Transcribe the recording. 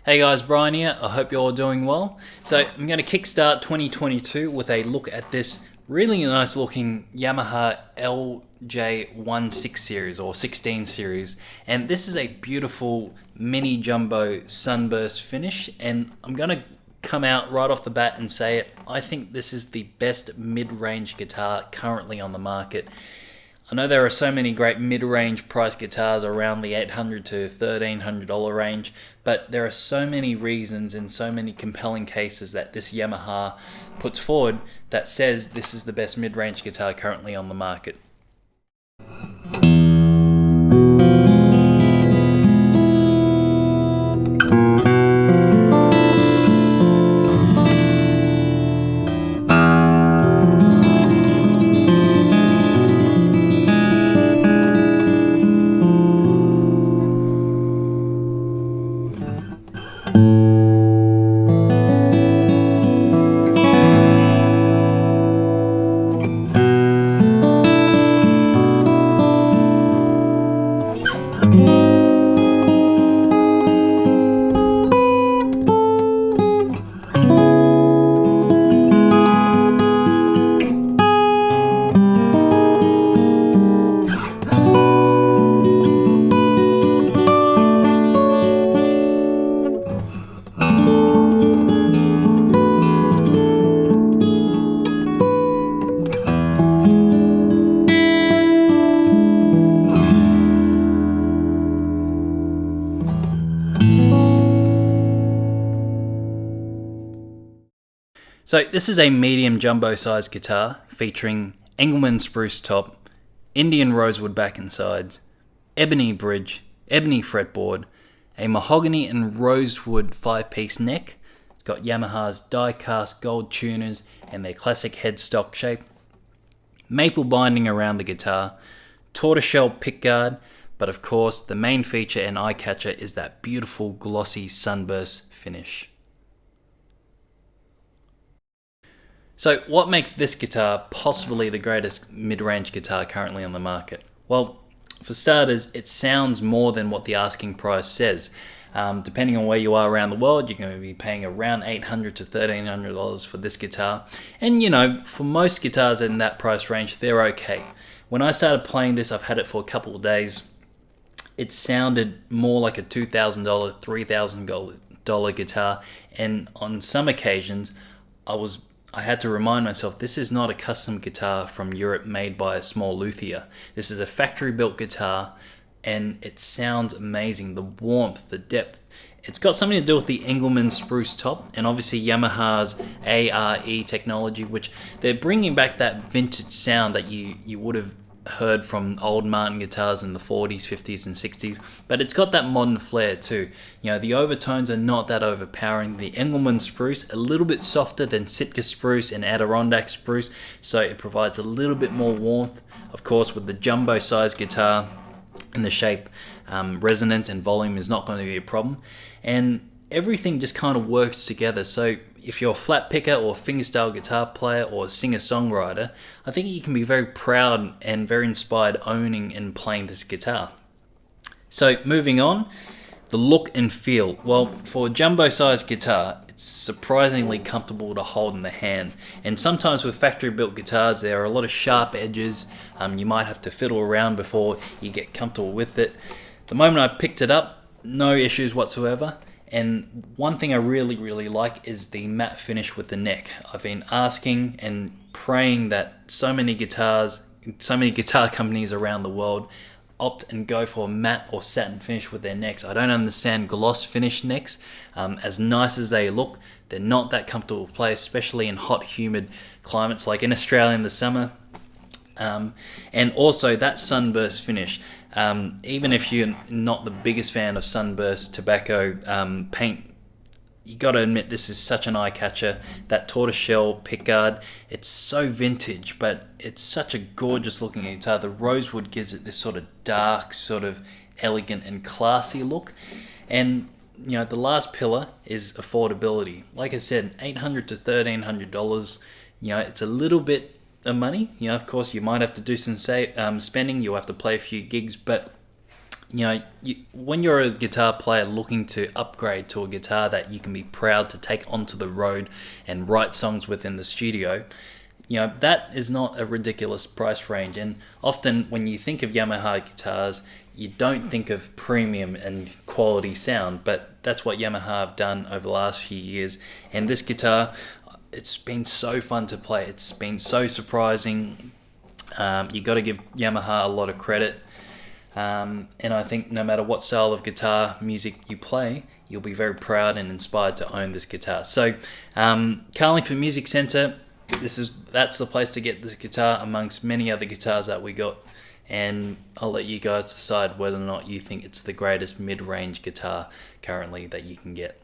Hey guys, Brian here. I hope you're all doing well. So I'm going to kickstart 2022 with a look at this really nice looking Yamaha LJ16 series or 16 series. And this is a beautiful mini jumbo sunburst finish. And I'm going to come out right off the bat and say it. I think this is the best mid-range guitar currently on the market. I know there are so many great mid-range price guitars around the $800 to $1,300 range, but there are so many reasons and so many compelling cases that this Yamaha puts forward that says this is the best mid-range guitar currently on the market. So this is a medium jumbo size guitar featuring Engelmann Spruce top, Indian Rosewood back and sides, Ebony bridge, Ebony fretboard, a Mahogany and Rosewood 5-piece neck. It's got Yamaha's Diecast gold tuners and their classic headstock shape, maple binding around the guitar, tortoiseshell pickguard, but of course the main feature and eye catcher is that beautiful glossy sunburst finish. So what makes this guitar possibly the greatest mid-range guitar currently on the market? Well, for starters, it sounds more than what the asking price says. Depending on where you are around the world, you're going to be paying around $800 to $1,300 for this guitar. And you know, for most guitars in that price range, they're okay. When I started playing this, I've had it for a couple of days. It sounded more like a $2,000, $3,000 guitar. And on some occasions, I had to remind myself, this is not a custom guitar from Europe made by a small luthier. This is a factory-built guitar, and it sounds amazing. The warmth, the depth. It's got something to do with the Engelmann Spruce top, and obviously Yamaha's A.R.E technology, which they're bringing back that vintage sound that you would have heard from old Martin guitars in the 40s, 50s, and 60s, but it's got that modern flair too. You know, the overtones are not that overpowering. The Engelmann Spruce, a little bit softer than Sitka Spruce and Adirondack Spruce, so it provides a little bit more warmth. Of course, with the jumbo size guitar and the shape, resonance and volume is not going to be a problem, and everything just kind of works together. So if you're a flat picker or fingerstyle guitar player or singer-songwriter, I think you can be very proud and very inspired owning and playing this guitar. So moving on, the look and feel. Well, for a jumbo-sized guitar, it's surprisingly comfortable to hold in the hand. And sometimes with factory-built guitars, there are a lot of sharp edges. You might have to fiddle around before you get comfortable with it. The moment I picked it up, no issues whatsoever. And one thing I really like is the matte finish with the neck. I've been asking and praying that so many guitar companies around the world opt and go for a matte or satin finish with their necks. I don't understand gloss finish necks. As nice as they look, they're not that comfortable to play, especially in hot, humid climates like in Australia in the summer. And also that sunburst finish. Even if you're not the biggest fan of sunburst tobacco paint, you got to admit this is such an eye catcher. That tortoiseshell pickguard, it's so vintage, but it's such a gorgeous looking guitar. The rosewood gives it this sort of dark, sort of elegant and classy look. And you know, the last pillar is affordability. Like I said, $800 to $1,300. You know, it's a little bit of money. You know, of course, you might have to do some spending. You'll have to play a few gigs, but when you're a guitar player looking to upgrade to a guitar that you can be proud to take onto the road and write songs with in the studio, that is not a ridiculous price range. And often when you think of Yamaha guitars, you don't think of premium and quality sound, but that's what Yamaha have done over the last few years. And this guitar, it's been so fun to play. It's been so surprising. You got to give Yamaha a lot of credit. And I think no matter what style of guitar music you play, you'll be very proud and inspired to own this guitar. So, Carlingford Music Centre, that's the place to get this guitar amongst many other guitars that we got. And I'll let you guys decide whether or not you think it's the greatest mid-range guitar currently that you can get.